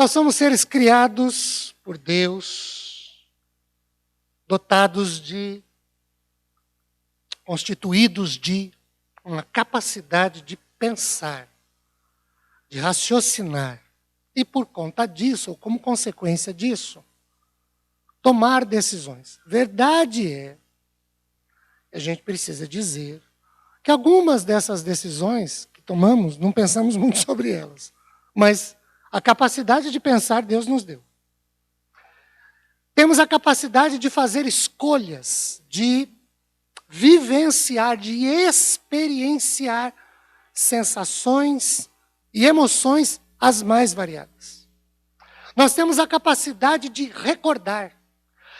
Nós somos seres criados por Deus, constituídos de uma capacidade de pensar, de raciocinar. E por conta disso, ou como consequência disso, tomar decisões. Verdade é, a gente precisa dizer, que algumas dessas decisões que tomamos, não pensamos muito sobre elas. Mas a capacidade de pensar, Deus nos deu. Temos a capacidade de fazer escolhas, de vivenciar, de experienciar sensações e emoções as mais variadas. Nós temos a capacidade de recordar,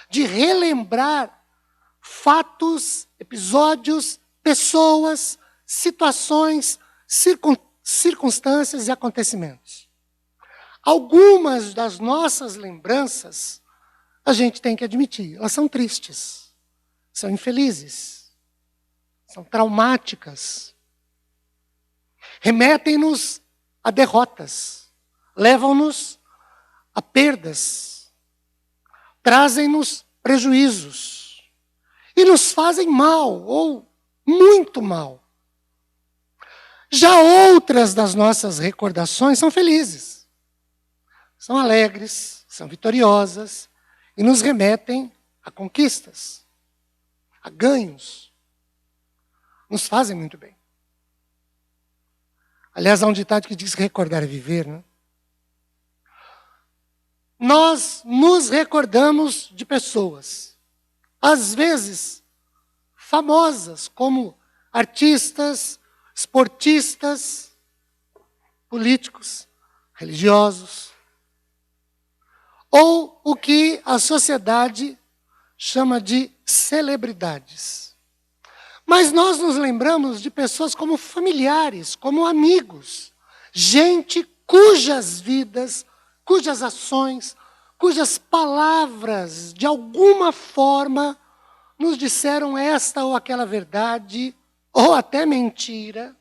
de relembrar fatos, episódios, pessoas, situações, circunstâncias e acontecimentos. Algumas das nossas lembranças, a gente tem que admitir, elas são tristes, são infelizes, são traumáticas, remetem-nos a derrotas, levam-nos a perdas, trazem-nos prejuízos e nos fazem mal, ou muito mal. Já outras das nossas recordações são felizes, são alegres, são vitoriosas e nos remetem a conquistas, a ganhos. Nos fazem muito bem. Aliás, há um ditado que diz que recordar é viver, né? Nós nos recordamos de pessoas, às vezes famosas, como artistas, esportistas, políticos, religiosos, ou o que a sociedade chama de celebridades. Mas nós nos lembramos de pessoas como familiares, como amigos, gente cujas vidas, cujas ações, cujas palavras, de alguma forma, nos disseram esta ou aquela verdade, ou até mentira,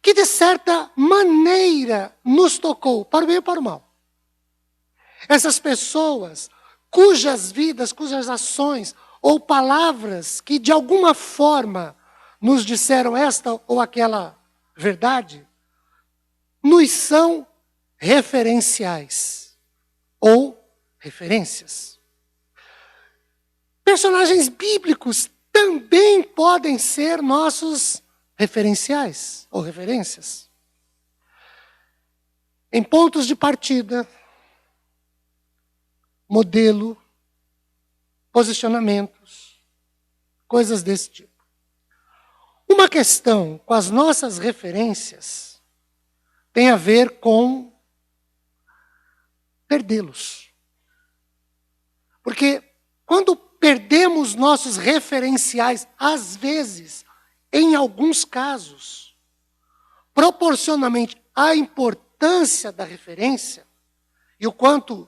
que de certa maneira nos tocou, para o bem ou para o mal. Essas pessoas cujas vidas, cujas ações ou palavras que de alguma forma nos disseram esta ou aquela verdade, nos são referenciais ou referências. Personagens bíblicos também podem ser nossos referenciais ou referências. Em pontos de partida, modelo, posicionamentos, coisas desse tipo. Uma questão com as nossas referências tem a ver com perdê-los. Porque quando perdemos nossos referenciais, às vezes, em alguns casos, proporcionalmente à importância da referência e o quanto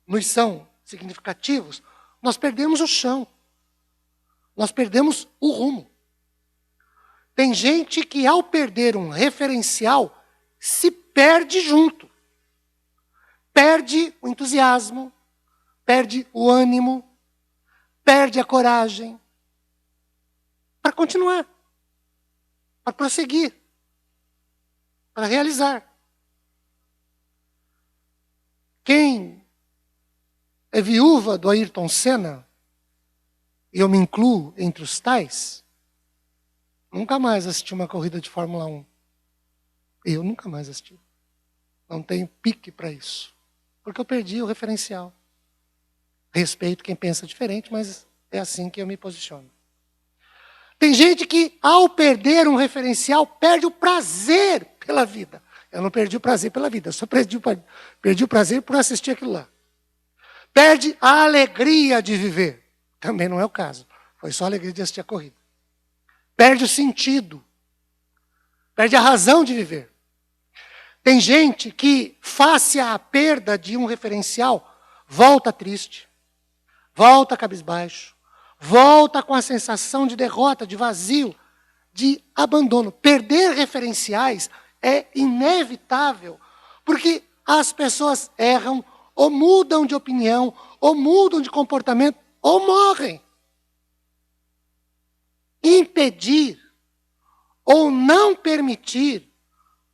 nos são significativos, nós perdemos o chão. Nós perdemos o rumo. Tem gente que, ao perder um referencial, se perde junto. Perde o entusiasmo, perde o ânimo, perde a coragem para continuar, para prosseguir, para realizar. Quem é viúva do Ayrton Senna, e eu me incluo entre os tais, nunca mais assisti uma corrida de Fórmula 1. Eu nunca mais assisti. Não tenho pique para isso. Porque eu perdi o referencial. Respeito quem pensa diferente, mas é assim que eu me posiciono. Tem gente que, ao perder um referencial, perde o prazer pela vida. Eu não perdi o prazer pela vida, eu só perdi o prazer por assistir aquilo lá. Perde a alegria de viver. Também não é o caso. Foi só a alegria de assistir a corrida. Perde o sentido. Perde a razão de viver. Tem gente que, face à perda de um referencial, volta triste, volta cabisbaixo, volta com a sensação de derrota, de vazio, de abandono. Perder referenciais é inevitável, porque as pessoas erram, ou mudam de opinião, ou mudam de comportamento, ou morrem. Impedir ou não permitir,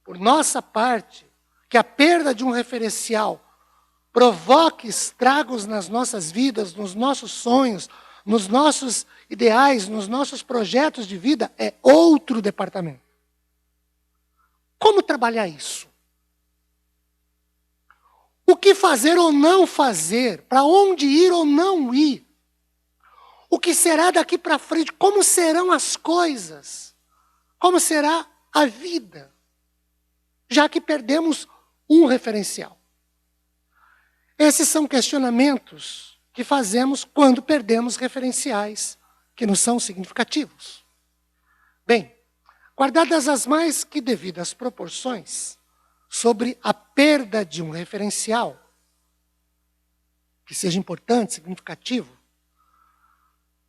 por nossa parte, que a perda de um referencial provoque estragos nas nossas vidas, nos nossos sonhos, nos nossos ideais, nos nossos projetos de vida, é outro departamento. Como trabalhar isso? O que fazer ou não fazer? Para onde ir ou não ir? O que será daqui para frente? Como serão as coisas? Como será a vida? Já que perdemos um referencial. Esses são questionamentos que fazemos quando perdemos referenciais que nos são significativos. Bem, guardadas as mais que devidas proporções sobre a perda de um referencial que seja importante, significativo,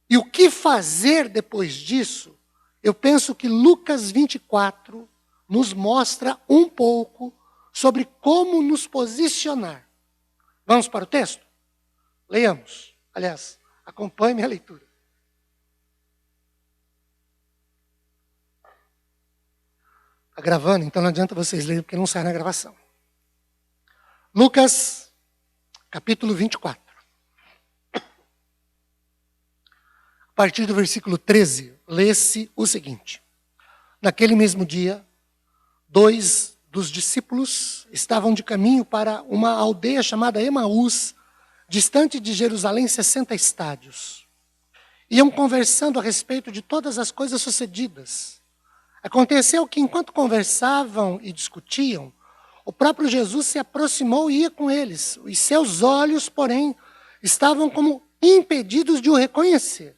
e o que fazer depois disso, eu penso que Lucas 24 nos mostra um pouco sobre como nos posicionar. Vamos para o texto? Leiamos. Aliás, acompanhe minha leitura. Está gravando, então não adianta vocês lerem, porque não sai na gravação. Lucas, capítulo 24. A partir do versículo 13, lê-se o seguinte. Naquele mesmo dia, 2 dos discípulos estavam de caminho para uma aldeia chamada Emaús, distante de Jerusalém 60 estádios. Iam conversando a respeito de todas as coisas sucedidas. Aconteceu que, enquanto conversavam e discutiam, o próprio Jesus se aproximou e ia com eles. Os seus olhos, porém, estavam como impedidos de o reconhecer.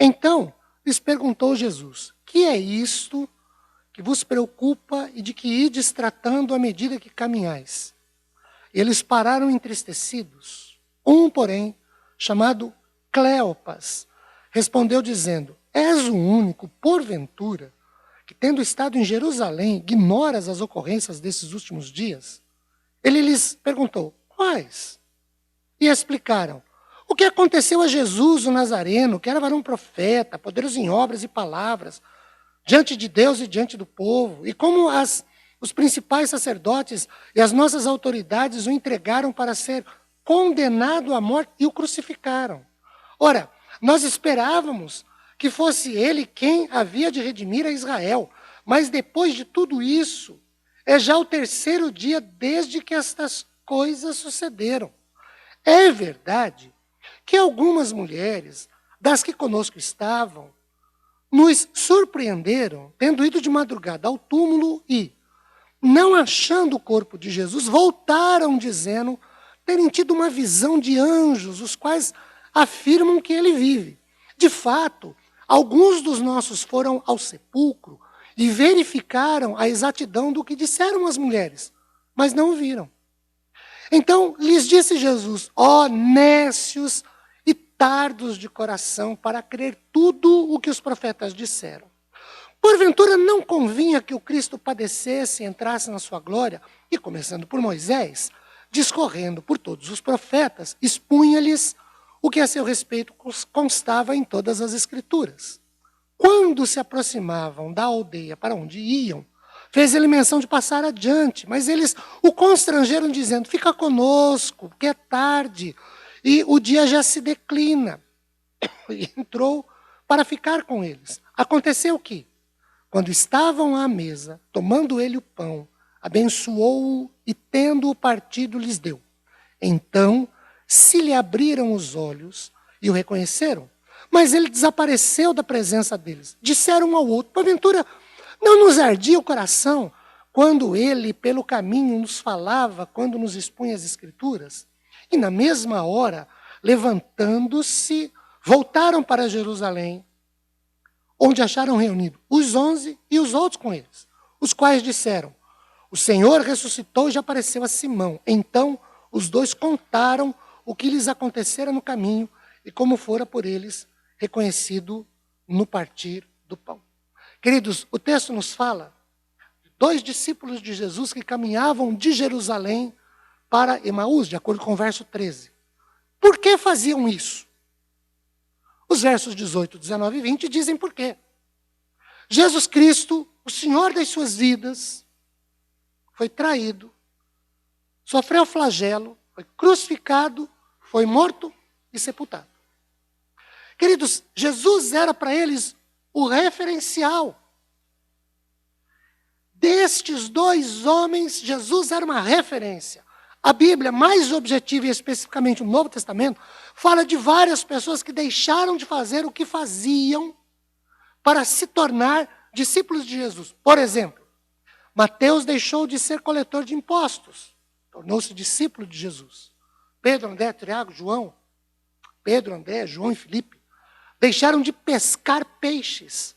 Então, lhes perguntou Jesus, que é isto que vos preocupa e de que ides tratando à medida que caminhais? Eles pararam entristecidos. Um, porém, chamado Cleopas, respondeu dizendo, és o único, porventura, que tendo estado em Jerusalém, ignoras as ocorrências desses últimos dias? Ele lhes perguntou, quais? E explicaram, o que aconteceu a Jesus, o Nazareno, que era varão profeta, poderoso em obras e palavras, diante de Deus e diante do povo, e como os principais sacerdotes e as nossas autoridades o entregaram para ser condenado à morte e o crucificaram. Ora, nós esperávamos que fosse ele quem havia de redimir a Israel, mas depois de tudo isso, é já o terceiro dia desde que estas coisas sucederam. É verdade que algumas mulheres, das que conosco estavam, nos surpreenderam, tendo ido de madrugada ao túmulo e, não achando o corpo de Jesus, voltaram dizendo terem tido uma visão de anjos, os quais afirmam que ele vive. De fato, alguns dos nossos foram ao sepulcro e verificaram a exatidão do que disseram as mulheres, mas não o viram. Então lhes disse Jesus, ó nécios e tardos de coração para crer tudo o que os profetas disseram. Porventura não convinha que o Cristo padecesse e entrasse na sua glória, e começando por Moisés, discorrendo por todos os profetas, expunha-lhes o que a seu respeito constava em todas as Escrituras. Quando se aproximavam da aldeia para onde iam, fez ele menção de passar adiante, mas eles o constrangeram dizendo, fica conosco, porque é tarde, e o dia já se declina. E entrou para ficar com eles. Aconteceu que, quando estavam à mesa, tomando ele o pão, abençoou-o e, tendo-o partido, lhes deu. Então, se lhe abriram os olhos e o reconheceram, mas ele desapareceu da presença deles. Disseram um ao outro, porventura, não nos ardia o coração quando ele, pelo caminho, nos falava, quando nos expunha as Escrituras? E na mesma hora, levantando-se, voltaram para Jerusalém, onde acharam reunidos os 11 e os outros com eles, os quais disseram, o Senhor ressuscitou e já apareceu a Simão. Então, os dois contaram o que lhes acontecera no caminho e como fora por eles reconhecido no partir do pão. Queridos, o texto nos fala 2 discípulos de Jesus que caminhavam de Jerusalém para Emaús, de acordo com o verso 13. Por que faziam isso? Os versos 18, 19 e 20 dizem por quê. Jesus Cristo, o Senhor das suas vidas, foi traído, sofreu flagelo, foi crucificado, foi morto e sepultado. Queridos, Jesus era para eles o referencial. Destes 2 homens, Jesus era uma referência. A Bíblia, mais objetiva e especificamente o Novo Testamento, fala de várias pessoas que deixaram de fazer o que faziam para se tornar discípulos de Jesus. Por exemplo, Mateus deixou de ser coletor de impostos, tornou-se discípulo de Jesus. Pedro, André, Tiago, João, João e Filipe, deixaram de pescar peixes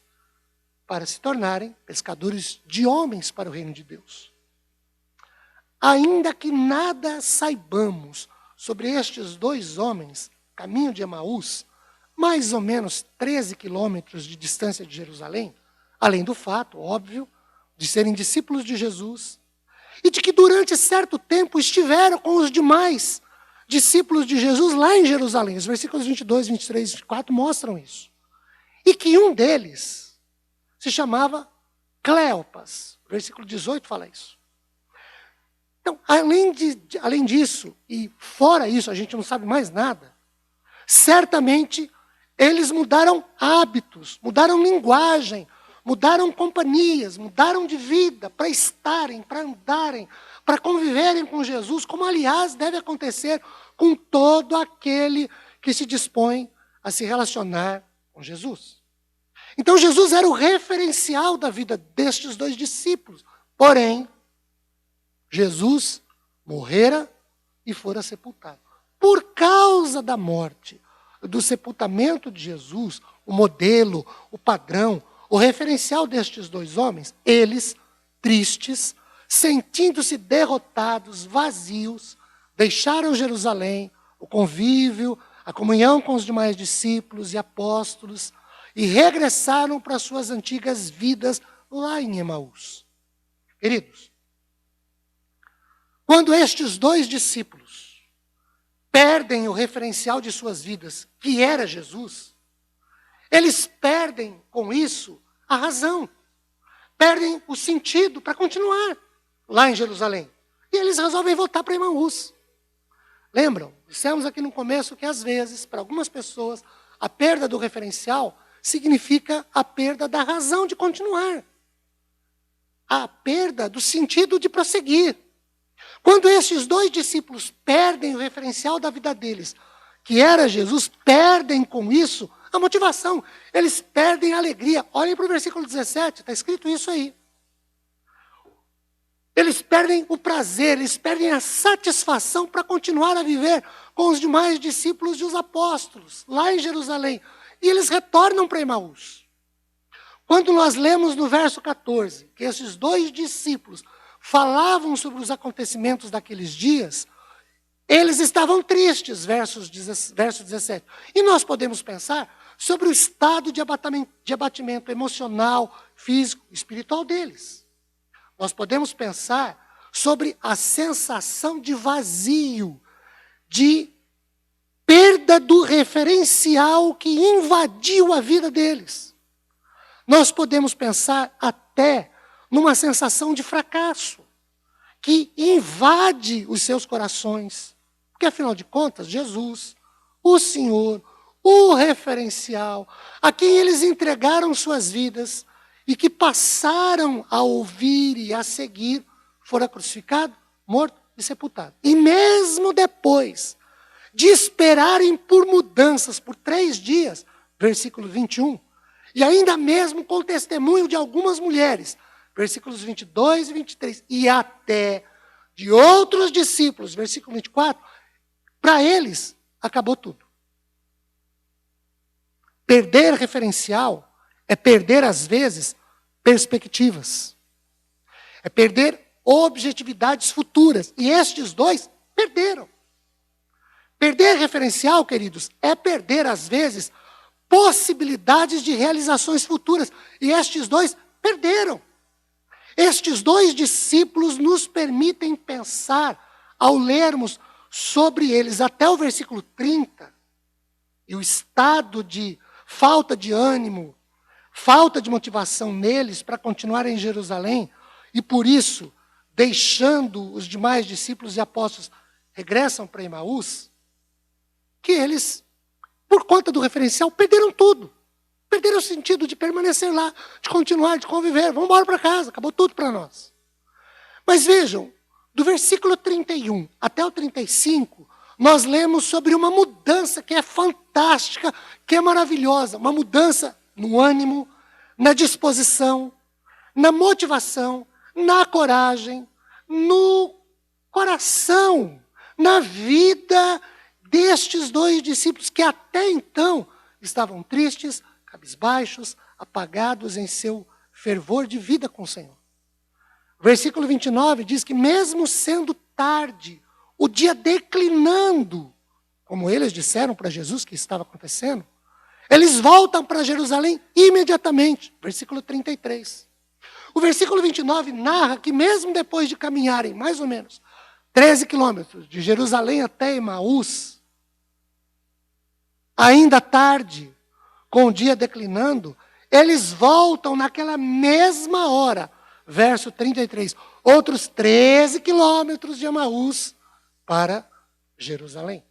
para se tornarem pescadores de homens para o reino de Deus. Ainda que nada saibamos sobre estes 2 homens, caminho de Emaús, mais ou menos 13 quilômetros de distância de Jerusalém, além do fato, óbvio, de serem discípulos de Jesus, e de que durante certo tempo estiveram com os demais discípulos de Jesus lá em Jerusalém. Os versículos 22, 23 e 24 mostram isso. E que um deles se chamava Cleopas. O versículo 18 fala isso. Então, além disso, e fora isso, a gente não sabe mais nada, certamente eles mudaram hábitos, mudaram linguagem, mudaram companhias, mudaram de vida para estarem, para andarem, para conviverem com Jesus, como aliás deve acontecer com todo aquele que se dispõe a se relacionar com Jesus. Então Jesus era o referencial da vida destes 2 discípulos. Porém, Jesus morrera e fora sepultado. Por causa da morte, do sepultamento de Jesus, o modelo, o padrão, o referencial destes 2 homens, eles, tristes, sentindo-se derrotados, vazios, deixaram Jerusalém, o convívio, a comunhão com os demais discípulos e apóstolos, e regressaram para suas antigas vidas lá em Emaús. Queridos, quando estes 2 discípulos perdem o referencial de suas vidas, que era Jesus, eles perdem com isso a razão, perdem o sentido para continuar lá em Jerusalém. E eles resolvem voltar para Emaús. Lembram? Dissemos aqui no começo que às vezes, para algumas pessoas, a perda do referencial significa a perda da razão de continuar. A perda do sentido de prosseguir. Quando esses 2 discípulos perdem o referencial da vida deles, que era Jesus, perdem com isso a motivação. Eles perdem a alegria. Olhem para o versículo 17, está escrito isso aí. Eles perdem o prazer, eles perdem a satisfação para continuar a viver com os demais discípulos e os apóstolos, lá em Jerusalém. E eles retornam para Emaús. Quando nós lemos no verso 14, que esses 2 discípulos falavam sobre os acontecimentos daqueles dias, eles estavam tristes, verso 17. E nós podemos pensar sobre o estado de abatimento emocional, físico, espiritual deles. Nós podemos pensar sobre a sensação de vazio, de perda do referencial que invadiu a vida deles. Nós podemos pensar até numa sensação de fracasso, que invade os seus corações. Porque, afinal de contas, Jesus, o Senhor, o referencial, a quem eles entregaram suas vidas e que passaram a ouvir e a seguir, fora crucificado, morto e sepultado. E mesmo depois de esperarem por mudanças por 3 dias, versículo 21, e ainda mesmo com o testemunho de algumas mulheres, versículos 22 e 23, e até de outros discípulos, versículo 24, para eles acabou tudo. Perder referencial é perder, às vezes, perspectivas. É perder objetividades futuras. E estes 2 perderam. Perder referencial, queridos, é perder, às vezes, possibilidades de realizações futuras. E estes 2 perderam. Estes dois discípulos nos permitem pensar, ao lermos sobre eles até o versículo 30, e o estado de falta de ânimo, falta de motivação neles para continuar em Jerusalém, e por isso, deixando os demais discípulos e apóstolos, regressam para Emaús, que eles, por conta do referencial, perderam tudo. Perderam o sentido de permanecer lá, de continuar, de conviver. Vamos embora para casa, acabou tudo para nós. Mas vejam, do versículo 31 até o 35, nós lemos sobre uma mudança que é fantástica, que é maravilhosa. Uma mudança no ânimo, na disposição, na motivação, na coragem, no coração, na vida destes dois discípulos que até então estavam tristes, cabisbaixos, apagados em seu fervor de vida com o Senhor. O versículo 29 diz que mesmo sendo tarde, o dia declinando, como eles disseram para Jesus que estava acontecendo, eles voltam para Jerusalém imediatamente. Versículo 33. O versículo 29 narra que mesmo depois de caminharem mais ou menos 13 quilômetros de Jerusalém até Emaús, ainda tarde, com o dia declinando, eles voltam naquela mesma hora. Verso 33. Outros 13 quilômetros de Emaús para Jerusalém.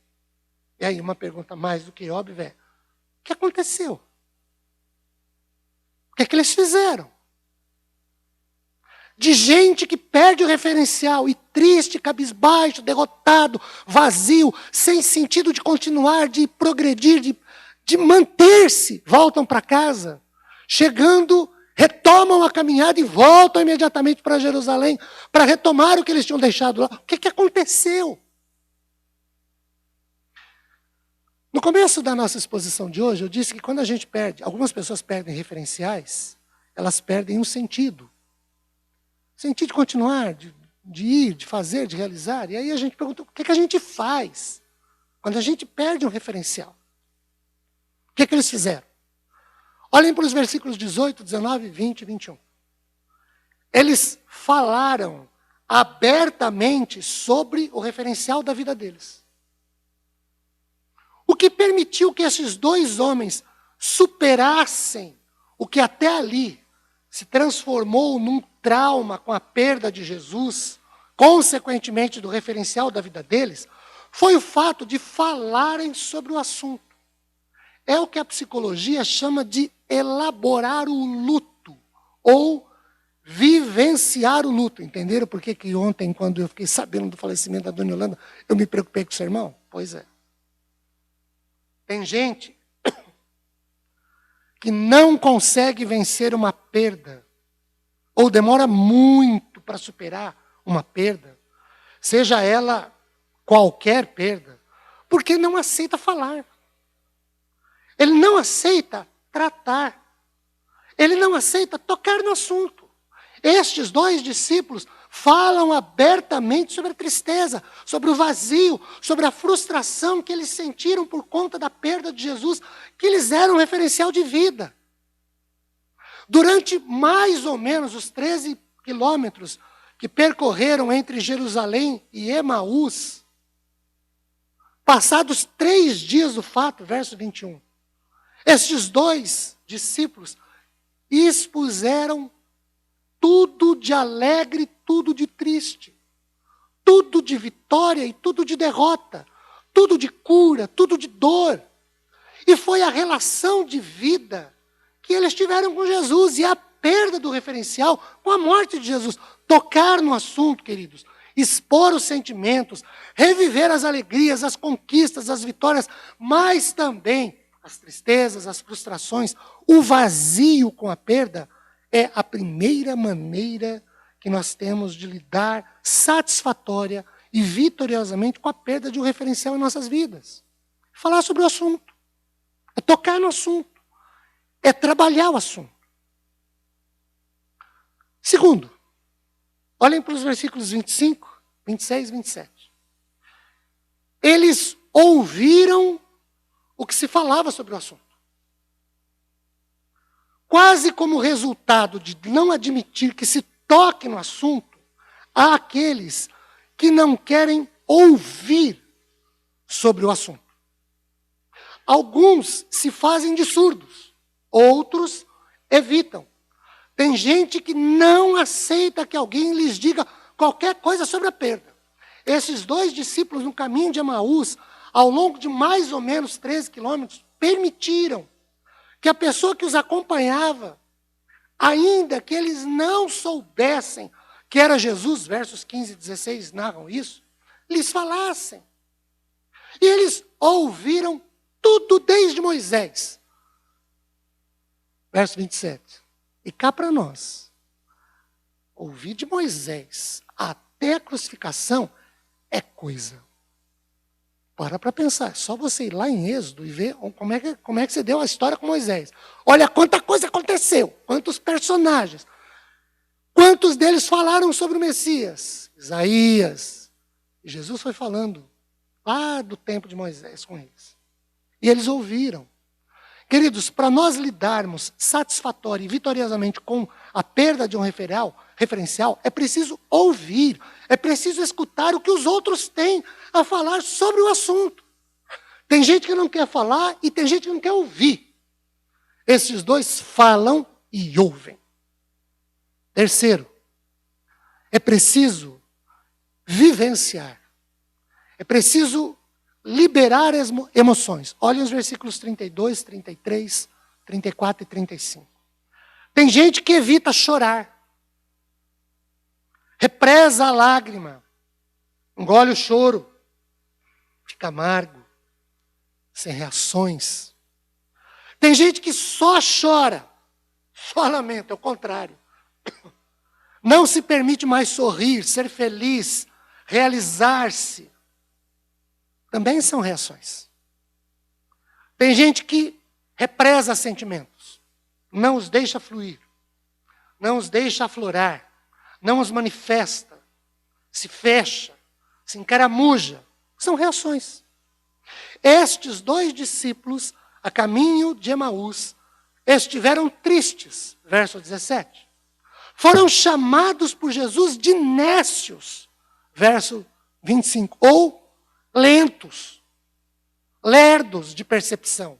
E aí uma pergunta mais do que óbvia é: o que aconteceu? O que é que eles fizeram? De gente que perde o referencial e triste, cabisbaixo, derrotado, vazio, sem sentido de continuar, de progredir, de manter-se, voltam para casa, chegando, retomam a caminhada e voltam imediatamente para Jerusalém, para retomar o que eles tinham deixado lá. O que aconteceu? No começo da nossa exposição de hoje, eu disse que quando a gente perde, algumas pessoas perdem referenciais, elas perdem um sentido. Sentido de continuar, de ir, de fazer, de realizar. E aí a gente pergunta, o que a gente faz quando a gente perde um referencial? O que eles fizeram? Olhem para os versículos 18, 19, 20 e 21. Eles falaram abertamente sobre o referencial da vida deles. O que permitiu que esses dois homens superassem o que até ali se transformou num trauma com a perda de Jesus, consequentemente do referencial da vida deles, foi o fato de falarem sobre o assunto. É o que a psicologia chama de elaborar o luto, ou vivenciar o luto. Entenderam por que ontem, quando eu fiquei sabendo do falecimento da dona Yolanda, eu me preocupei com o seu irmão? Pois é. Tem gente que não consegue vencer uma perda, ou demora muito para superar uma perda, seja ela qualquer perda, porque não aceita falar. Ele não aceita tratar. Ele não aceita tocar no assunto. Estes dois discípulos falam abertamente sobre a tristeza, sobre o vazio, sobre a frustração que eles sentiram por conta da perda de Jesus, que lhes era um referencial de vida. Durante mais ou menos os 13 quilômetros que percorreram entre Jerusalém e Emaús, passados 3 dias do fato, verso 21, estes dois discípulos expuseram tudo de alegre, tudo de triste, tudo de vitória e tudo de derrota, tudo de cura, tudo de dor. E foi a relação de vida que eles tiveram com Jesus e a perda do referencial com a morte de Jesus. Tocar no assunto, queridos, expor os sentimentos, reviver as alegrias, as conquistas, as vitórias, mas também as tristezas, as frustrações, o vazio com a perda, é a primeira maneira que nós temos de lidar satisfatória e vitoriosamente com a perda de um referencial em nossas vidas. Falar sobre o assunto, é tocar no assunto, é trabalhar o assunto. Segundo, olhem para os versículos 25, 26 e 27. Eles ouviram o que se falava sobre o assunto. Quase como resultado de não admitir que se toque no assunto, há aqueles que não querem ouvir sobre o assunto. Alguns se fazem de surdos, outros evitam. Tem gente que não aceita que alguém lhes diga qualquer coisa sobre a perda. Esses 2 discípulos no caminho de Emaús, ao longo de mais ou menos 13 quilômetros, permitiram que a pessoa que os acompanhava, ainda que eles não soubessem que era Jesus, versos 15 e 16 narram isso, lhes falassem. E eles ouviram tudo desde Moisés. Verso 27. E cá para nós, ouvir de Moisés até a crucificação é coisa. Para pensar, só você ir lá em Êxodo e ver como é que você deu a história com Moisés. Olha quanta coisa aconteceu, quantos personagens. Quantos deles falaram sobre o Messias? Isaías. E Jesus foi falando lá do tempo de Moisés com eles. E eles ouviram. Queridos, para nós lidarmos satisfatória e vitoriosamente com a perda de um referencial, é preciso ouvir, é preciso escutar o que os outros têm a falar sobre o assunto. Tem gente que não quer falar e tem gente que não quer ouvir. Esses 2 falam e ouvem. Terceiro, é preciso vivenciar. É preciso liberar as emoções. Olhem os versículos 32, 33, 34 e 35. Tem gente que evita chorar. Represa a lágrima. Engole o choro. Fica amargo. Sem reações. Tem gente que só chora. Só lamenta, é o contrário. Não se permite mais sorrir, ser feliz, realizar-se. Também são reações. Tem gente que represa sentimentos, não os deixa fluir, não os deixa aflorar, não os manifesta, se fecha, se encaramuja. São reações. Estes 2 discípulos, a caminho de Emaús, estiveram tristes, verso 17. Foram chamados por Jesus de nécios, verso 25, ou lentos, lerdos de percepção.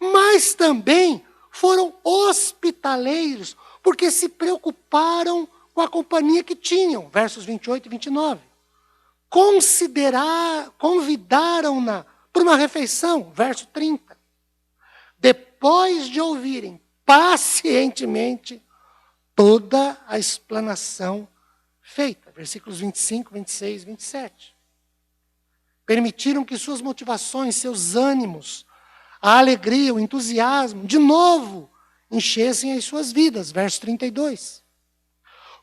Mas também foram hospitaleiros, porque se preocuparam com a companhia que tinham, versos 28 e 29. Convidaram-na para uma refeição, verso 30. Depois de ouvirem pacientemente toda a explanação feita, versículos 25, 26, 27. Permitiram que suas motivações, seus ânimos, a alegria, o entusiasmo, de novo, enchessem as suas vidas. Verso 32.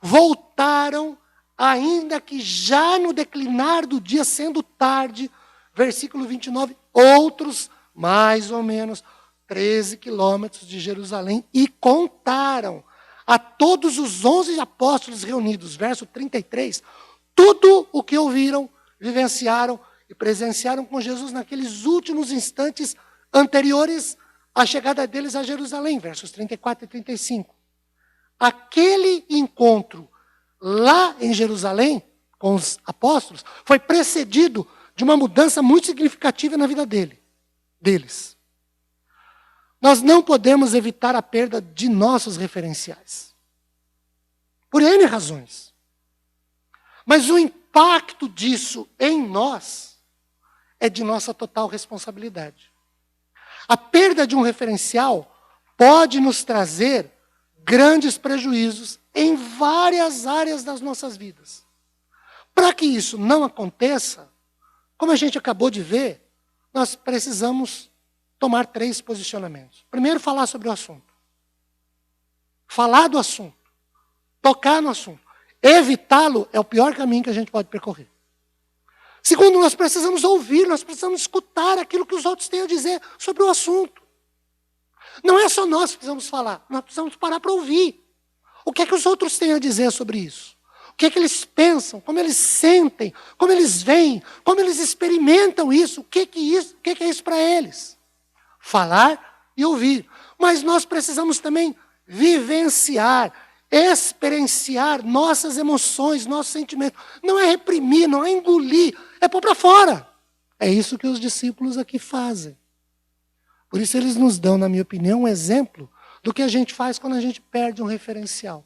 Voltaram, ainda que já no declinar do dia, sendo tarde, versículo 29, outros, mais ou menos, 13 quilômetros de Jerusalém, e contaram a todos os 11 apóstolos reunidos, verso 33, tudo o que ouviram, vivenciaram e presenciaram com Jesus naqueles últimos instantes anteriores à chegada deles a Jerusalém, versos 34 e 35. Aquele encontro lá em Jerusalém, com os apóstolos, foi precedido de uma mudança muito significativa na vida deles. Nós não podemos evitar a perda de nossos referenciais. Por N razões. Mas o impacto disso em nós é de nossa total responsabilidade. A perda de um referencial pode nos trazer grandes prejuízos em várias áreas das nossas vidas. Para que isso não aconteça, como a gente acabou de ver, nós precisamos tomar 3 posicionamentos. Primeiro, falar sobre o assunto. Falar do assunto. Tocar no assunto. Evitá-lo é o pior caminho que a gente pode percorrer. Segundo, nós precisamos ouvir, nós precisamos escutar aquilo que os outros têm a dizer sobre o assunto. Não é só nós que precisamos falar, nós precisamos parar para ouvir. O que é que os outros têm a dizer sobre isso? O que é que eles pensam, como eles sentem, como eles veem, como eles experimentam isso, o que é isso para eles? Falar e ouvir. Mas nós precisamos também vivenciar, experienciar nossas emoções, nossos sentimentos. Não é reprimir, não é engolir, é pôr para fora. É isso que os discípulos aqui fazem. Por isso eles nos dão, na minha opinião, um exemplo do que a gente faz quando a gente perde um referencial.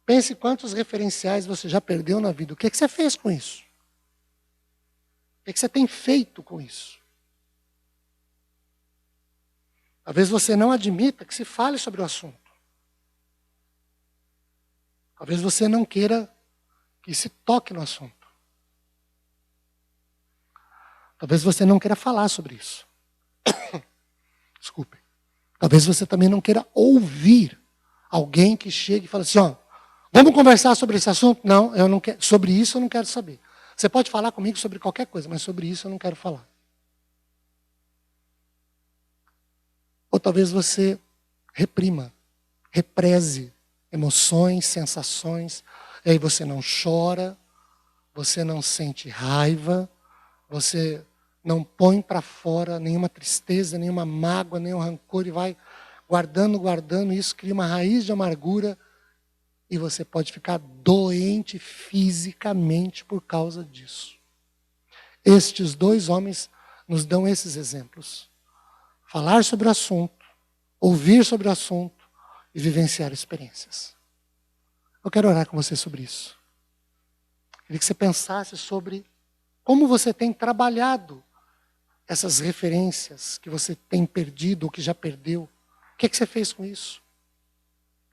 Pense quantos referenciais você já perdeu na vida. O que você fez com isso? O que você tem feito com isso? Talvez você não admita que se fale sobre o assunto. Talvez você não queira que se toque no assunto. Talvez você não queira falar sobre isso. Desculpe. Talvez você também não queira ouvir alguém que chegue e fale assim, ó, vamos conversar sobre esse assunto? Não, eu não quero. Sobre isso eu não quero saber. Você pode falar comigo sobre qualquer coisa, mas sobre isso eu não quero falar. Ou talvez você reprima, represe emoções, sensações, e aí você não chora, você não sente raiva, você não põe para fora nenhuma tristeza, nenhuma mágoa, nenhum rancor, e vai guardando, e isso cria uma raiz de amargura, e você pode ficar doente fisicamente por causa disso. Estes dois homens nos dão esses exemplos. Falar sobre o assunto, ouvir sobre o assunto e vivenciar experiências. Eu quero orar com você sobre isso. Queria que você pensasse sobre como você tem trabalhado essas referências que você tem perdido ou que já perdeu. O que você fez com isso?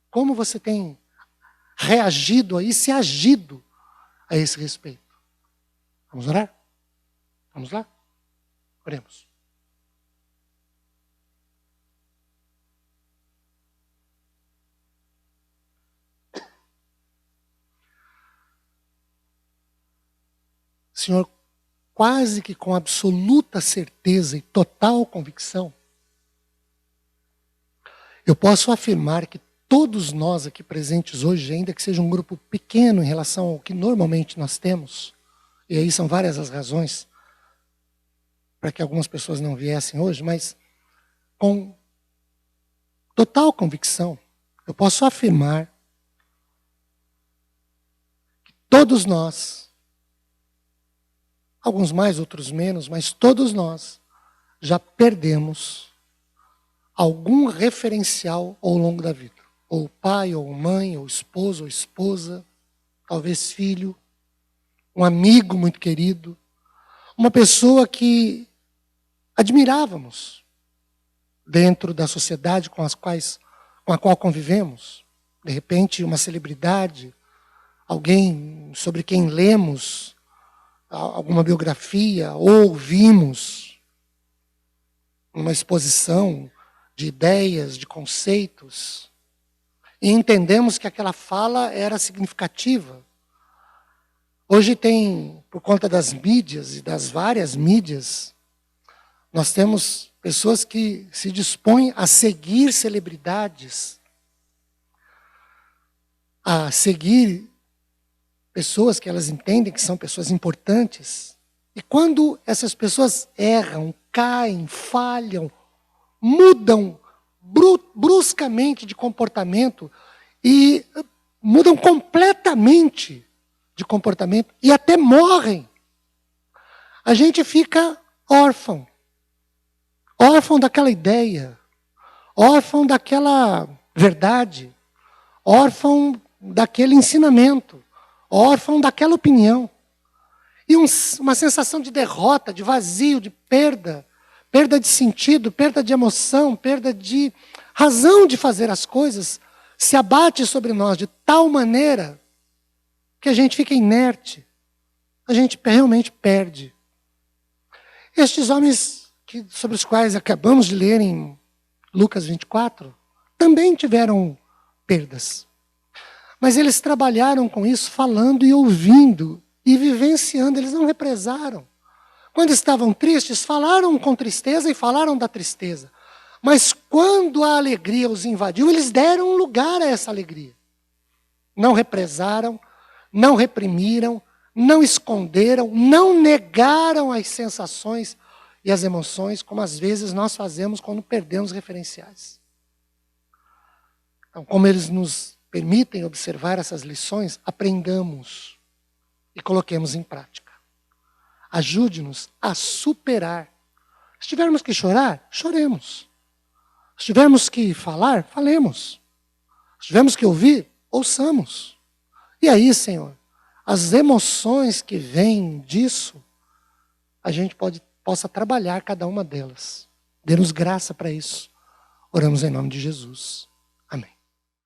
Como você tem reagido a isso e agido a esse respeito? Vamos orar? Vamos lá? Oremos. Senhor, quase que com absoluta certeza e total convicção, eu posso afirmar que todos nós aqui presentes hoje, ainda que seja um grupo pequeno em relação ao que normalmente nós temos, e aí são várias as razões para que algumas pessoas não viessem hoje, mas com total convicção, eu posso afirmar que todos nós, alguns mais, outros menos, mas todos nós já perdemos algum referencial ao longo da vida. Ou pai, ou mãe, ou esposo, ou esposa, talvez filho, um amigo muito querido, uma pessoa que admirávamos dentro da sociedade com a qual convivemos. De repente, uma celebridade, alguém sobre quem lemos alguma biografia, ou ouvimos uma exposição de ideias, de conceitos, e entendemos que aquela fala era significativa. Hoje tem, por conta das mídias e das várias mídias, nós temos pessoas que se dispõem a seguir celebridades, a seguir pessoas que elas entendem que são pessoas importantes. E quando essas pessoas erram, caem, falham, mudam bruscamente de comportamento e mudam completamente de comportamento e até morrem, a gente fica órfão. Órfão daquela ideia, órfão daquela verdade, órfão daquele ensinamento, órfão daquela opinião. E uma sensação de derrota, de vazio, de perda de sentido, perda de emoção, perda de razão de fazer as coisas, se abate sobre nós de tal maneira que a gente fica inerte, a gente realmente perde. Estes homens sobre os quais acabamos de ler em Lucas 24, também tiveram perdas. Mas eles trabalharam com isso, falando e ouvindo e vivenciando, eles não represaram. Quando estavam tristes, falaram com tristeza e falaram da tristeza. Mas quando a alegria os invadiu, eles deram lugar a essa alegria. Não represaram, não reprimiram, não esconderam, não negaram as sensações e as emoções, como às vezes nós fazemos quando perdemos referenciais. Então, como eles nos permitem observar essas lições, aprendamos e coloquemos em prática. Ajude-nos a superar. Se tivermos que chorar, choremos. Se tivermos que falar, falemos. Se tivermos que ouvir, ouçamos. E aí, Senhor, as emoções que vêm disso, a gente possa trabalhar cada uma delas. Dê-nos graça para isso. Oramos em nome de Jesus.